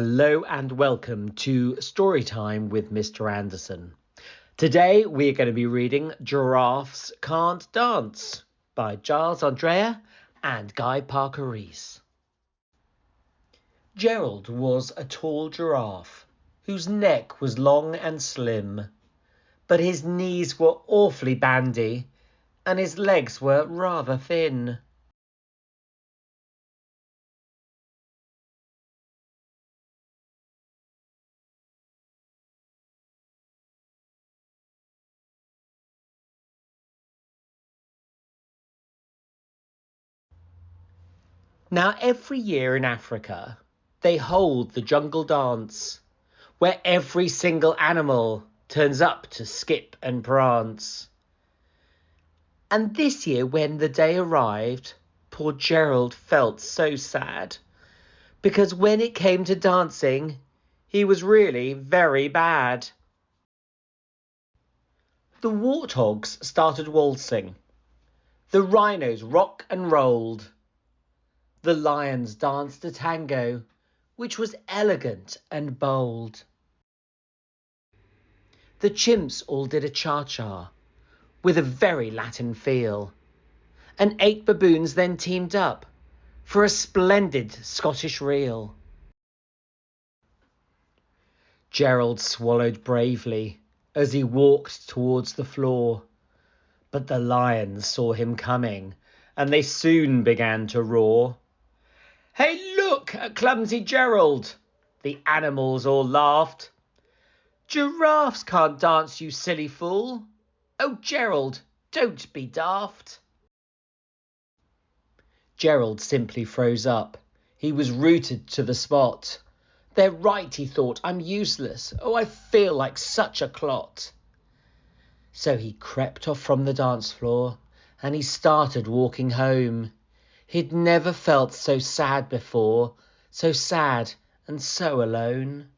Hello and welcome to Storytime with Mr. Anderson. Today we're going to be reading Giraffes Can't Dance by Giles Andreae and Guy Parker-Rees. Gerald was a tall giraffe whose neck was long and slim, but his knees were awfully bandy and his legs were rather thin. Now every year in Africa, they hold the jungle dance, where every single animal turns up to skip and prance. And this year when the day arrived, poor Gerald felt so sad, because when it came to dancing, he was really very bad. The warthogs started waltzing, the rhinos rock and rolled, the lions danced a tango, which was elegant and bold. The chimps all did a cha-cha, with a very Latin feel, and 8 baboons then teamed up for a splendid Scottish reel. Gerald swallowed bravely as he walked towards the floor, but the lions saw him coming, and they soon began to roar. "Hey, look at clumsy Gerald!" the animals all laughed. "Giraffes can't dance, you silly fool. Oh, Gerald, don't be daft." Gerald simply froze up. He was rooted to the spot. "They're right," he thought. "I'm useless. Oh, I feel like such a clot." So he crept off from the dance floor and he started walking home. He'd never felt so sad before, so sad and so alone.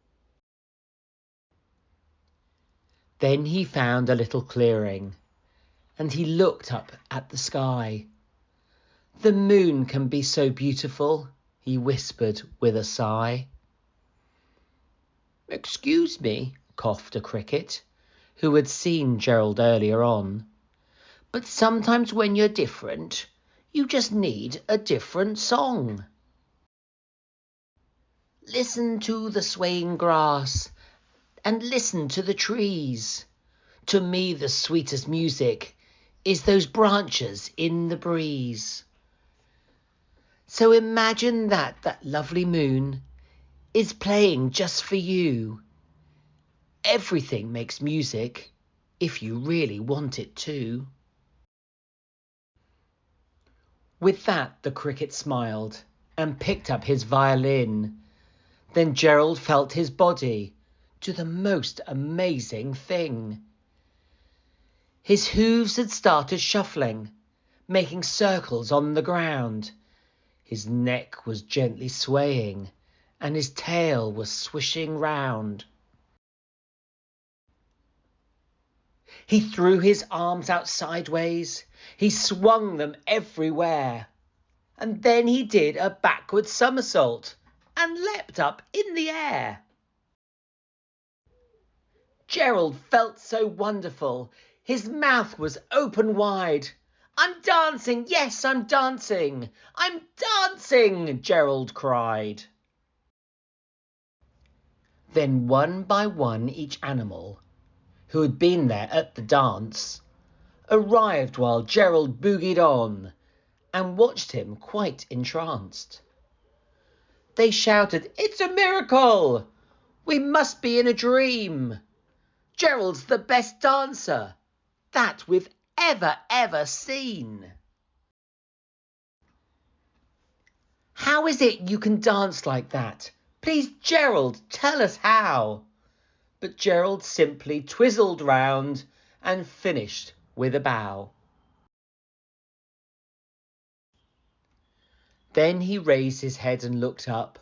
Then he found a little clearing, and he looked up at the sky. "The moon can be so beautiful," he whispered with a sigh. "Excuse me," coughed a cricket, who had seen Gerald earlier on, "but sometimes when you're different, you just need a different song. Listen to the swaying grass and listen to the trees. To me the sweetest music is those branches in the breeze. So imagine that lovely moon is playing just for you. Everything makes music if you really want it to." With that, the cricket smiled and picked up his violin. Then Gerald felt his body do the most amazing thing. His hooves had started shuffling, making circles on the ground. His neck was gently swaying, and his tail was swishing round. He threw his arms out sideways, he swung them everywhere, and then he did a backward somersault and leapt up in the air. Gerald felt so wonderful. His mouth was open wide. "I'm dancing, yes, I'm dancing. I'm dancing," Gerald cried. Then one by one each animal, who had been there at the dance, arrived while Gerald boogied on and watched him quite entranced. They shouted, "It's a miracle! We must be in a dream. Gerald's the best dancer that we've ever seen." "How is it you can dance like that? Please, Gerald, tell us how." But Gerald simply twizzled round and finished with a bow. Then he raised his head and looked up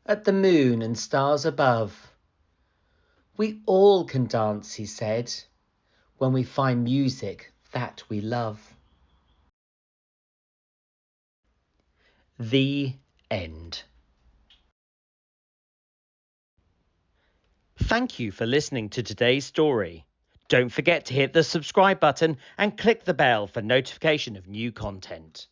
at the moon and stars above. "We all can dance," he said, "when we find music that we love." The end. Thank you for listening to today's story. Don't forget to hit the subscribe button and click the bell for notification of new content.